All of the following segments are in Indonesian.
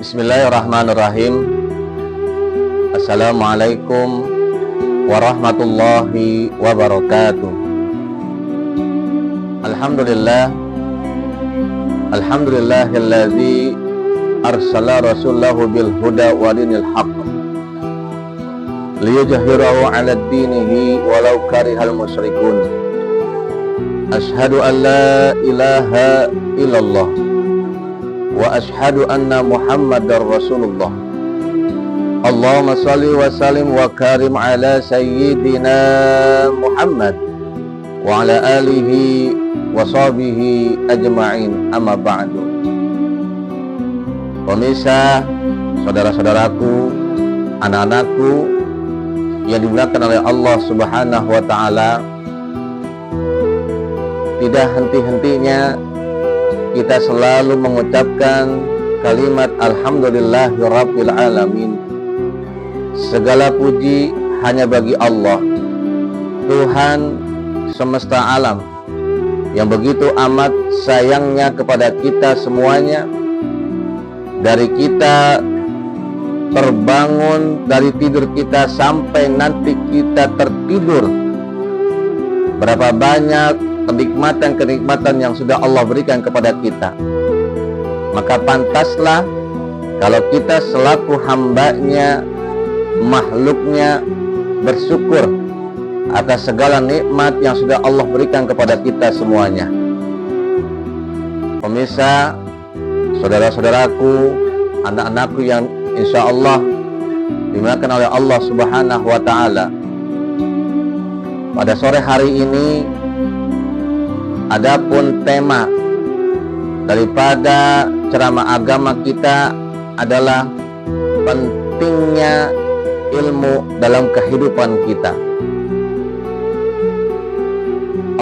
Bismillahirrahmanirrahim. Assalamualaikum warahmatullahi wabarakatuh. Alhamdulillahilladzi arsala rasulahu bil huda wa dinil haqq liyuzhirahu 'ala dinihi walau karihal musyrikun. Asyhadu an la ilaha illallah wa ashhadu anna Muhammadar Rasulullah. Allahumma salli wa sallim wa karim ala sayyidina Muhammad wa ala alihi wa sahbihi ajma'in, amma ba'du. Pemirsa, saudara-saudaraku, anak-anakku yang dimuliakan oleh Allah Subhanahu wa ta'ala, tidak henti-hentinya kita selalu mengucapkan kalimat alhamdulillahirabbil alamin. Segala puji hanya bagi Allah, Tuhan semesta alam, yang begitu amat sayangnya kepada kita semuanya. Dari kita terbangun dari tidur kita sampai nanti kita tertidur, berapa banyak kenikmatan-kenikmatan yang sudah Allah berikan kepada kita. Maka pantaslah kalau kita selaku hambanya, makhluknya, bersyukur atas segala nikmat yang sudah Allah berikan kepada kita semuanya. Pemirsa, saudara-saudaraku, anak-anakku yang insya Allah dimuliakan oleh Allah Subhanahu wa ta'ala, pada sore hari ini adapun tema daripada ceramah agama kita adalah pentingnya ilmu dalam kehidupan kita.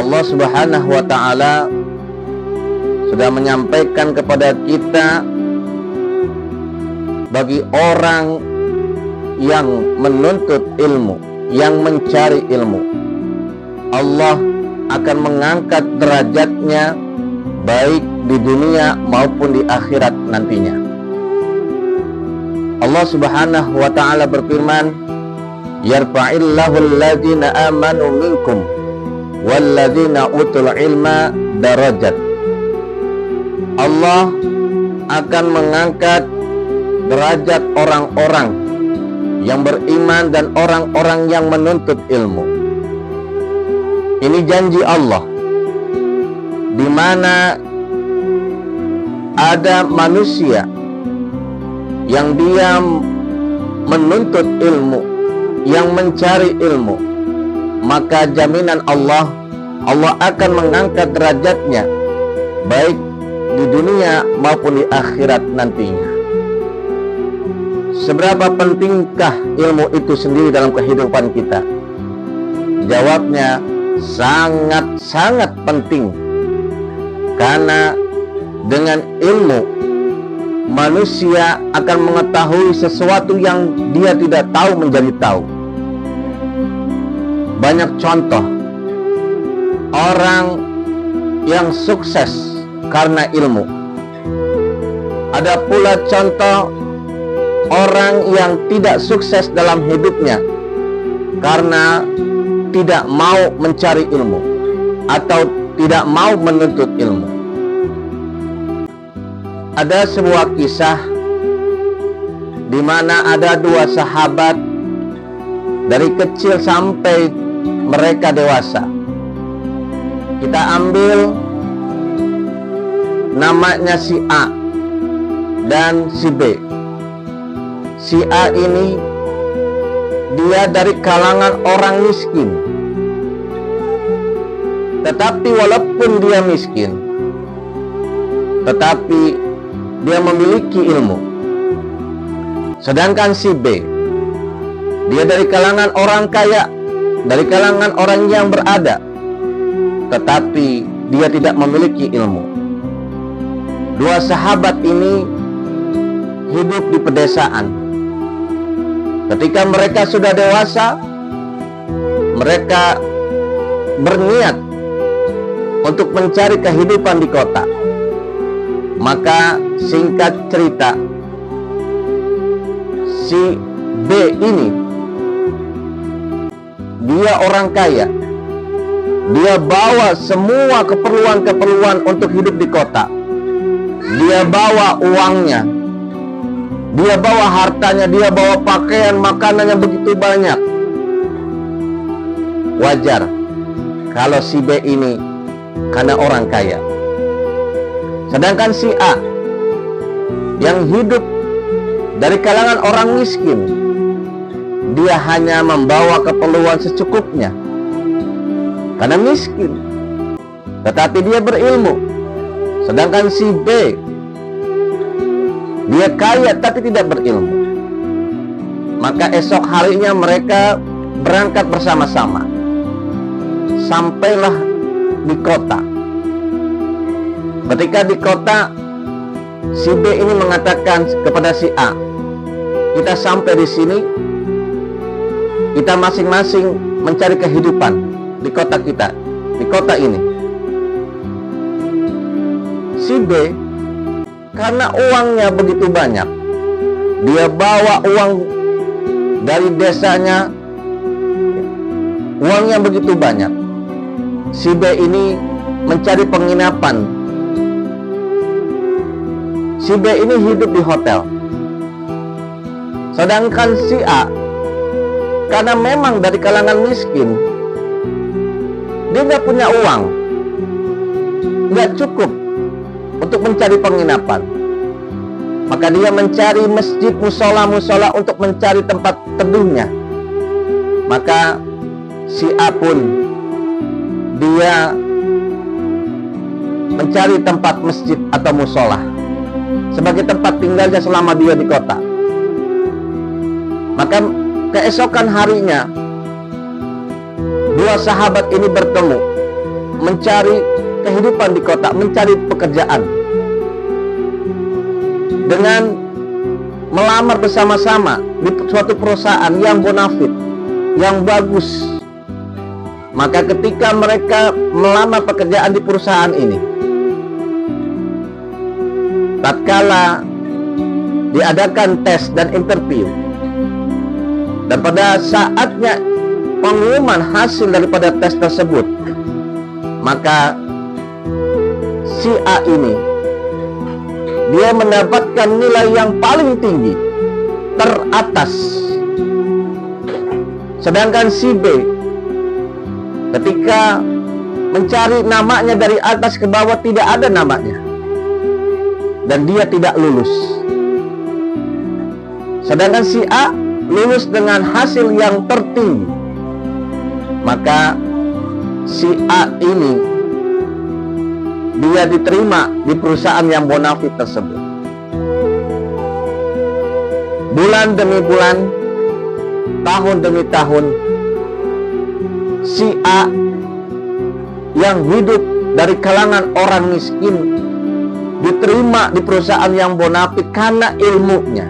Allah Subhanahu wa ta'ala sudah menyampaikan kepada kita, bagi orang yang menuntut ilmu, yang mencari ilmu, Allah akan mengangkat derajatnya baik di dunia maupun di akhirat nantinya. Allah Subhanahu wa ta'ala berfirman, yarfa'illahu alladhina amanu minkum walladhina utul ilma darajat. Allah akan mengangkat derajat orang-orang yang beriman dan orang-orang yang menuntut ilmu. Ini janji Allah, di mana ada manusia yang dia menuntut ilmu, yang mencari ilmu, maka jaminan Allah akan mengangkat derajatnya baik di dunia maupun di akhirat nantinya. Seberapa pentingkah ilmu itu sendiri dalam kehidupan kita? Jawabnya sangat-sangat penting, karena dengan ilmu manusia akan mengetahui sesuatu yang dia tidak tahu menjadi tahu. Banyak contoh orang yang sukses karena ilmu. Ada pula contoh orang yang tidak sukses dalam hidupnya karena tidak mau mencari ilmu atau tidak mau menuntut ilmu. Ada sebuah kisah di mana ada dua sahabat, dari kecil sampai mereka dewasa. Kita ambil namanya si A dan si B. Si A ini dia dari kalangan orang miskin, tetapi walaupun dia miskin, tetapi dia memiliki ilmu. Sedangkan si B, dia dari kalangan orang kaya, dari kalangan orang yang berada, tetapi dia tidak memiliki ilmu. Dua sahabat ini hidup di pedesaan. Ketika mereka sudah dewasa, mereka berniat untuk mencari kehidupan di kota. Maka singkat cerita, si B ini, dia orang kaya, dia bawa semua keperluan-keperluan untuk hidup di kota, dia bawa uangnya, dia bawa hartanya, dia bawa pakaian, makanan yang begitu banyak. Wajar kalau si B ini karena orang kaya. Sedangkan si A yang hidup dari kalangan orang miskin, dia hanya membawa keperluan secukupnya karena miskin, tetapi dia berilmu. Sedangkan si B, dia kaya tapi tidak berilmu. Maka esok harinya mereka berangkat bersama-sama, sampailah di kota. Ketika di kota, si B ini mengatakan kepada si A, kita sampai di sini, kita masing-masing mencari kehidupan di kota kita, di kota ini. Si B, karena uangnya begitu banyak, dia bawa uang dari desanya, uangnya begitu banyak. Si B ini mencari penginapan. Si B ini hidup di hotel. Sedangkan si A, karena memang dari kalangan miskin, dia nggak punya uang, nggak cukup untuk mencari penginapan. Maka dia mencari masjid, musola untuk mencari tempat teduhnya. Maka si A pun, dia mencari tempat masjid atau musola sebagai tempat tinggalnya selama dia di kota. Maka keesokan harinya, dua sahabat ini bertemu, mencari kehidupan di kota, mencari pekerjaan, dengan melamar bersama-sama di suatu perusahaan yang bonafit, yang bagus. Maka ketika mereka melamar pekerjaan di perusahaan ini, tatkala diadakan tes dan interview, dan pada saatnya pengumuman hasil daripada tes tersebut, maka si A ini, dia mendapatkan nilai yang paling tinggi, teratas. Sedangkan si B, ketika mencari namanya dari atas ke bawah, tidak ada namanya, dan dia tidak lulus. Sedangkan si A lulus dengan hasil yang tertinggi. Maka si A ini, dia diterima di perusahaan yang bonafit tersebut. Bulan demi bulan, tahun demi tahun, si A yang hidup dari kalangan orang miskin diterima di perusahaan yang bonafit karena ilmunya.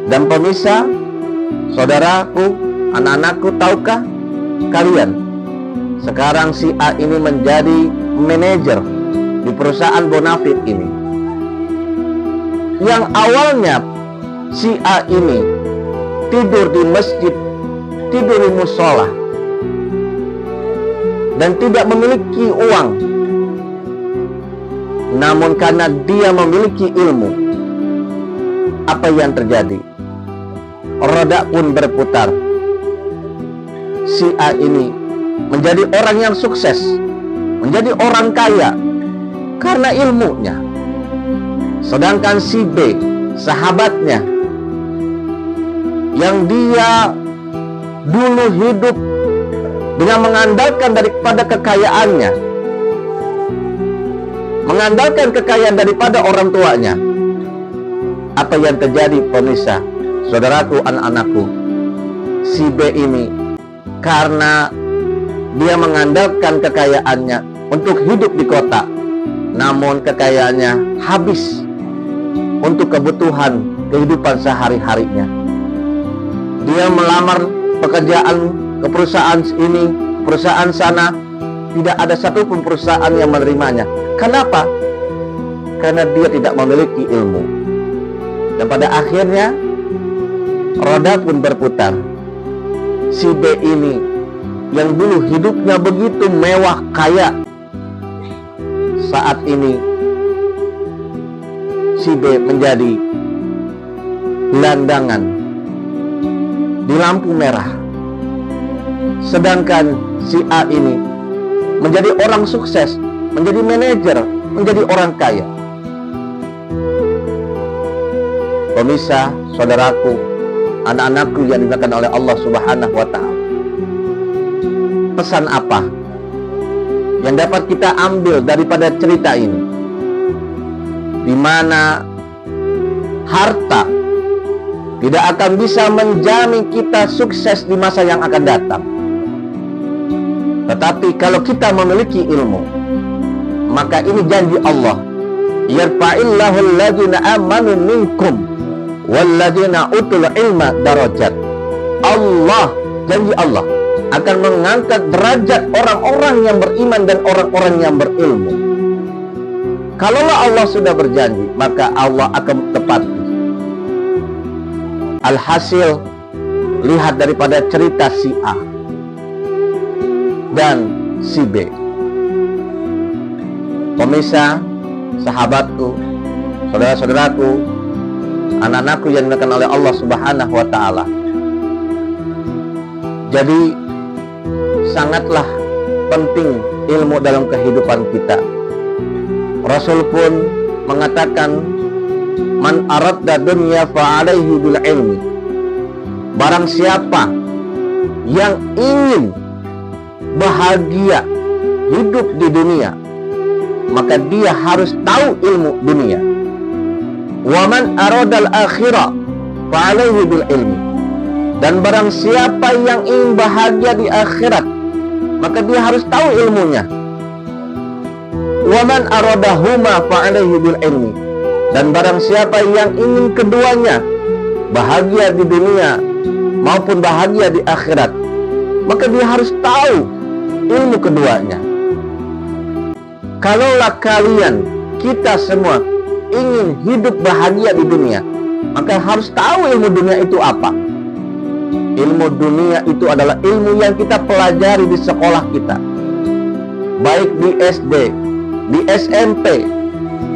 Dan pemirsa, saudaraku, anak-anakku, tahukah kalian, sekarang si A ini menjadi manajer di perusahaan bonafit ini. Yang awalnya si A ini tidur di masjid, tidur di musola, dan tidak memiliki uang, namun karena dia memiliki ilmu, apa yang terjadi? Roda pun berputar. Si A ini menjadi orang yang sukses, menjadi orang kaya karena ilmunya. Sedangkan si B, sahabatnya, yang dia dulu hidup dengan mengandalkan daripada kekayaannya, mengandalkan kekayaan daripada orang tuanya, apa yang terjadi, pemirsa, saudaraku, anak-anakku? Si B ini, karena dia mengandalkan kekayaannya untuk hidup di kota, namun kekayaannya habis untuk kebutuhan kehidupan sehari-harinya. Dia melamar pekerjaan ke perusahaan ini, perusahaan sana, tidak ada satupun perusahaan yang menerimanya. Kenapa? Karena dia tidak memiliki ilmu. Dan pada akhirnya roda pun berputar. Si B ini yang dulu hidupnya begitu mewah kaya, saat ini si B menjadi gelandangan di lampu merah. Sedangkan si A ini menjadi orang sukses, menjadi manajer, menjadi orang kaya. Pemirsa, saudaraku, anak-anakku yang dimuliakan oleh Allah Subhanahu wa Ta'ala, pesan apa yang dapat kita ambil daripada cerita ini? Di mana harta tidak akan bisa menjamin kita sukses di masa yang akan datang. Tetapi kalau kita memiliki ilmu, maka ini janji Allah, yarfa'illahu alladhina amanu minkum walladzina utul ilma darajat. Allah, janji Allah akan mengangkat derajat orang-orang yang beriman dan orang-orang yang berilmu. Kalaulah Allah sudah berjanji, maka Allah akan tepati. Alhasil, lihat daripada cerita si A dan si B. Pemirsa, sahabatku, saudara-saudaraku, anak-anakku yang dimuliakan oleh Allah Subhanahu wa Ta'ala. Jadi sangatlah penting ilmu dalam kehidupan kita. Rasul pun mengatakan, man aradda dunya fa'alaihi bil ilmi. Barang siapa yang ingin bahagia hidup di dunia, maka dia harus tahu ilmu dunia. Wa man aradal akhirah fa'alaihi bil ilmi. Dan barang siapa yang ingin bahagia di akhirat, maka dia harus tahu ilmunya. Wa man aradahuma fa'alaihi bil ilmi. Dan barang siapa yang ingin keduanya, bahagia di dunia maupun bahagia di akhirat, maka dia harus tahu ilmu keduanya. Kalaulah kalian, kita semua ingin hidup bahagia di dunia, maka harus tahu ilmu dunia itu apa. Ilmu dunia itu adalah ilmu yang kita pelajari di sekolah kita, baik di SD, di SMP,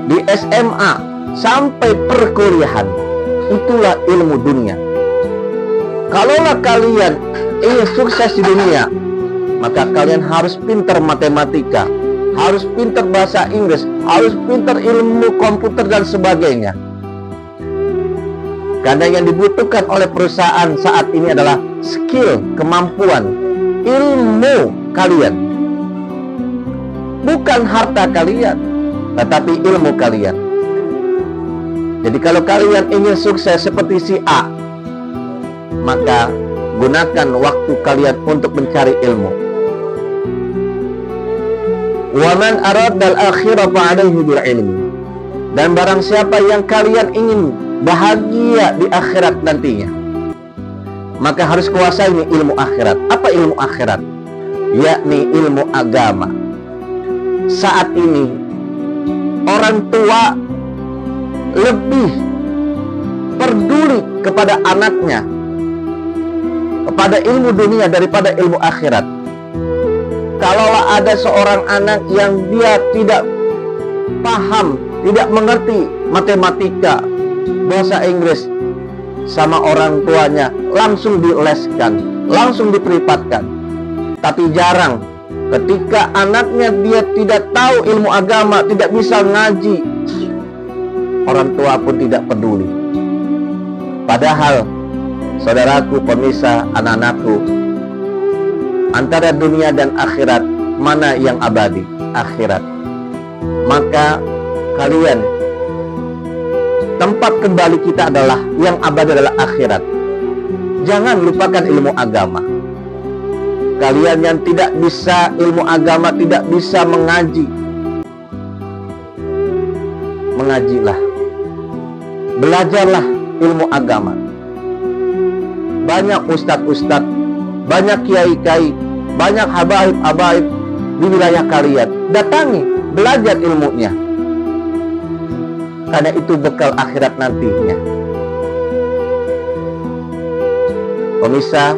di SMA, sampai perkuliahan. Itulah ilmu dunia. Kalaulah kalian ingin sukses di dunia, maka kalian harus pintar matematika, harus pintar bahasa Inggris, harus pintar ilmu komputer dan sebagainya. Karena yang dibutuhkan oleh perusahaan saat ini adalah skill, kemampuan, ilmu kalian. Bukan harta kalian, tetapi ilmu kalian. Jadi kalau kalian ingin sukses seperti si A, maka gunakan waktu kalian untuk mencari ilmu. Wa man aradal akhirah fa'alaihi bil ilmi. Dan barang siapa yang kalian ingin bahagia di akhirat nantinya, maka harus kuasai ilmu akhirat. Apa ilmu akhirat? Yakni ilmu agama. Saat ini orang tua lebih peduli kepada anaknya, kepada ilmu dunia daripada ilmu akhirat. Kalaulah ada seorang anak yang dia tidak paham, tidak mengerti matematika, bahasa Inggris, sama orang tuanya langsung dileskan, langsung diperipatkan. Tapi jarang ketika anaknya dia tidak tahu ilmu agama, tidak bisa ngaji, orang tua pun tidak peduli. Padahal, saudaraku, pemirsa, anak-anakku, antara dunia dan akhirat, mana yang abadi? Akhirat. Maka kalian, tempat kembali kita adalah, yang abadi adalah akhirat. Jangan lupakan ilmu agama. Kalian yang tidak bisa ilmu agama, tidak bisa mengaji, mengajilah, belajarlah ilmu agama. Banyak ustadz-ustadz, banyak kiai-kiai, banyak habaib-habaib di wilayah kalian. Datangi, belajar ilmunya, karena itu bekal akhirat nantinya. Pemirsa,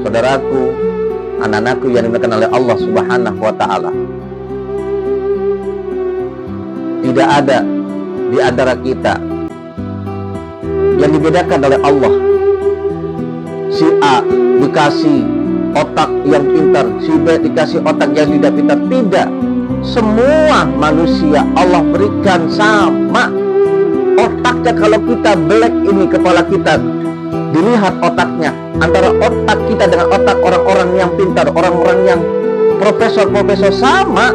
saudaraku, anak-anakku yang dimuliakan oleh Allah Subhanahu wa Ta'ala, tidak ada di antara kita yang dibedakan oleh Allah. Si A dikasih otak yang pintar, si B dikasih otak yang tidak pintar. Tidak, semua manusia Allah berikan sama otaknya. Kalau kita black ini kepala kita, dilihat otaknya, antara otak kita dengan otak orang-orang yang pintar, orang-orang yang profesor-profesor, sama,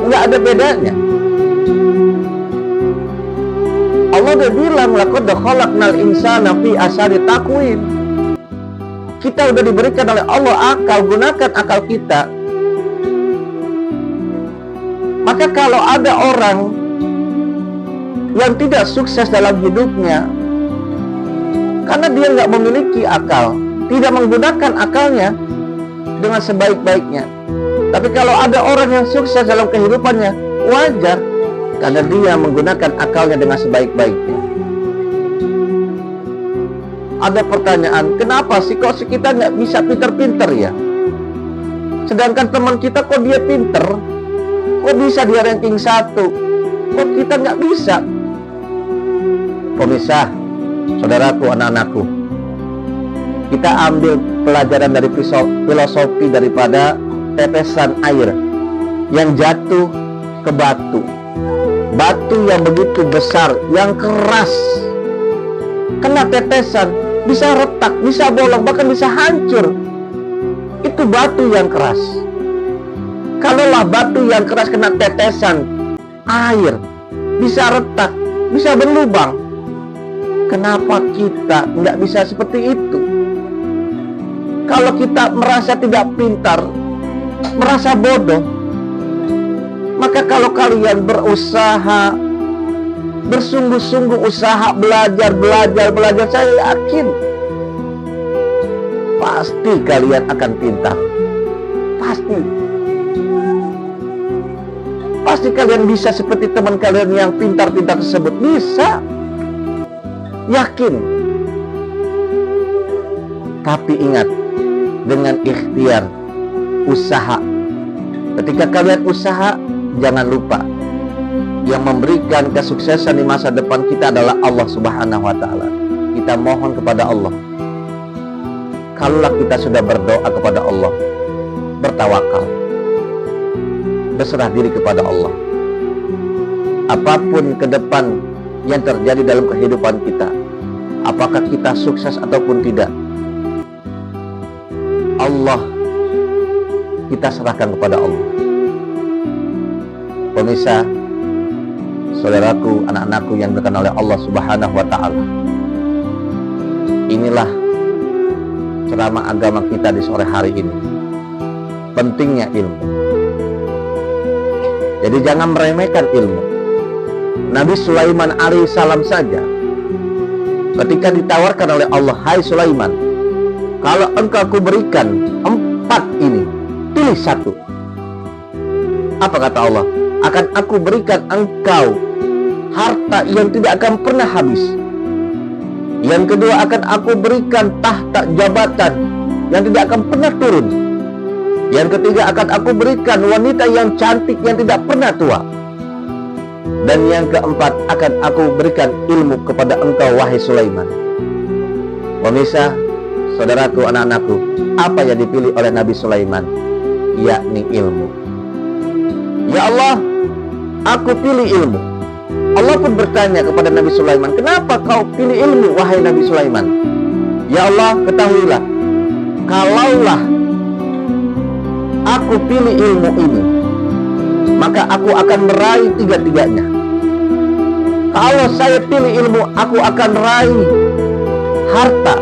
nggak ada bedanya. Allah udah bilang, laqad khalaqnal insana fi ahsani taqwim. Kita udah diberikan oleh Allah akal, gunakan akal kita. Maka kalau ada orang yang tidak sukses dalam hidupnya karena dia nggak memiliki akal, tidak menggunakan akalnya dengan sebaik-baiknya. Tapi kalau ada orang yang sukses dalam kehidupannya, wajar, karena dia menggunakan akalnya dengan sebaik-baiknya. Ada pertanyaan, kenapa sih kok kita nggak bisa pinter-pinter ya? Sedangkan teman kita kok dia pinter, kok bisa dia ranking 1, kok kita nggak bisa? Pemirsa, saudaraku, anak-anakku, kita ambil pelajaran dari filosofi daripada tetesan air yang jatuh ke batu. Batu yang begitu besar, yang keras, kena tetesan, bisa retak, bisa bolong, bahkan bisa hancur. Itu batu yang keras. Kalaulah batu yang keras kena tetesan air, bisa retak, bisa berlubang, kenapa kita nggak bisa seperti itu? Kalau kita merasa tidak pintar, merasa bodoh, maka kalau kalian berusaha, bersungguh-sungguh usaha, belajar, saya yakin pasti kalian akan pintar. Pasti kalian bisa seperti teman kalian yang pintar-pintar tersebut. Bisa, yakin. Tapi ingat, dengan ikhtiar, usaha. Ketika kalian usaha, jangan lupa yang memberikan kesuksesan di masa depan kita adalah Allah Subhanahu wa Ta'ala. Kita mohon kepada Allah. Kalaulah kita sudah berdoa kepada Allah, bertawakal, berserah diri kepada Allah, apapun ke depan yang terjadi dalam kehidupan kita, apakah kita sukses ataupun tidak, Allah, kita serahkan kepada Allah. Pemirsa, saudaraku, anak-anakku yang dimuliakan oleh Allah Subhanahu wa Ta'ala, inilah ceramah agama kita di sore hari ini. Pentingnya ilmu. Jadi jangan meremehkan ilmu. Nabi Sulaiman alaihissalam saja, ketika ditawarkan oleh Allah, hai Sulaiman, kalau engkau aku berikan 4 ini, pilih 1. Apa kata Allah? Akan aku berikan engkau harta yang tidak akan pernah habis. Yang kedua, akan aku berikan tahta jabatan yang tidak akan pernah turun. Yang ketiga, akan aku berikan wanita yang cantik yang tidak pernah tua. Dan yang keempat, akan aku berikan ilmu kepada engkau, wahai Sulaiman. Pemirsa, saudaraku, anak-anakku, apa yang dipilih oleh Nabi Sulaiman? Yakni ilmu. Ya Allah, aku pilih ilmu. Allah pun bertanya kepada Nabi Sulaiman, kenapa kau pilih ilmu, wahai Nabi Sulaiman? Ya Allah, ketahuilah, kalaulah aku pilih ilmu ini, maka aku akan meraih 3-tiganya. Kalau saya pilih ilmu, aku akan raih harta,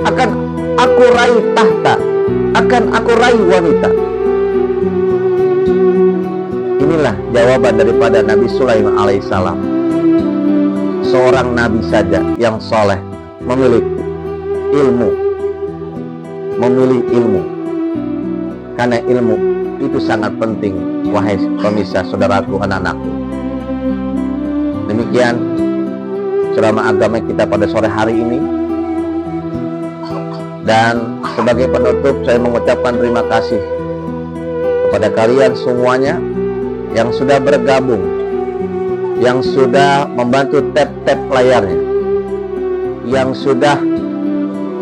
akan aku raih tahta, akan aku raih wanita. Inilah jawaban daripada Nabi Sulaiman alaihissalam. Seorang nabi saja yang soleh memiliki ilmu, memilih ilmu, karena ilmu itu sangat penting, wahai pemirsa, saudaraku, anak-anakku. Demikian ceramah agama kita pada sore hari ini. Dan sebagai penutup, saya mengucapkan terima kasih kepada kalian semuanya yang sudah bergabung, yang sudah membantu tap-tap layarnya, yang sudah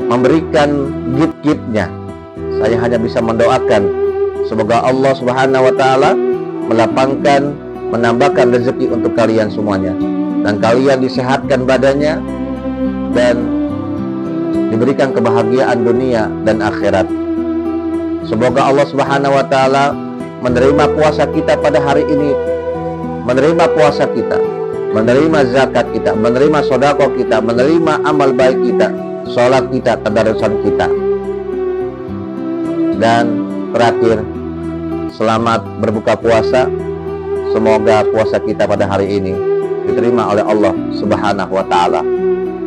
memberikan gift-giftnya. Saya hanya bisa mendoakan semoga Allah Subhanahu wa Ta'ala melapangkan, menambahkan rezeki untuk kalian semuanya, dan kalian disehatkan badannya dan diberikan kebahagiaan dunia dan akhirat. Semoga Allah Subhanahu wa Ta'ala menerima puasa kita pada hari ini, menerima puasa kita, menerima zakat kita, menerima sedekah kita, menerima amal baik kita, sholat kita, tadarusan kita. Dan terakhir, selamat berbuka puasa. Semoga puasa kita pada hari ini diterima oleh Allah Subhanahu wa Ta'ala.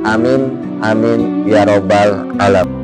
Amin, amin, ya Rabbal Alamin.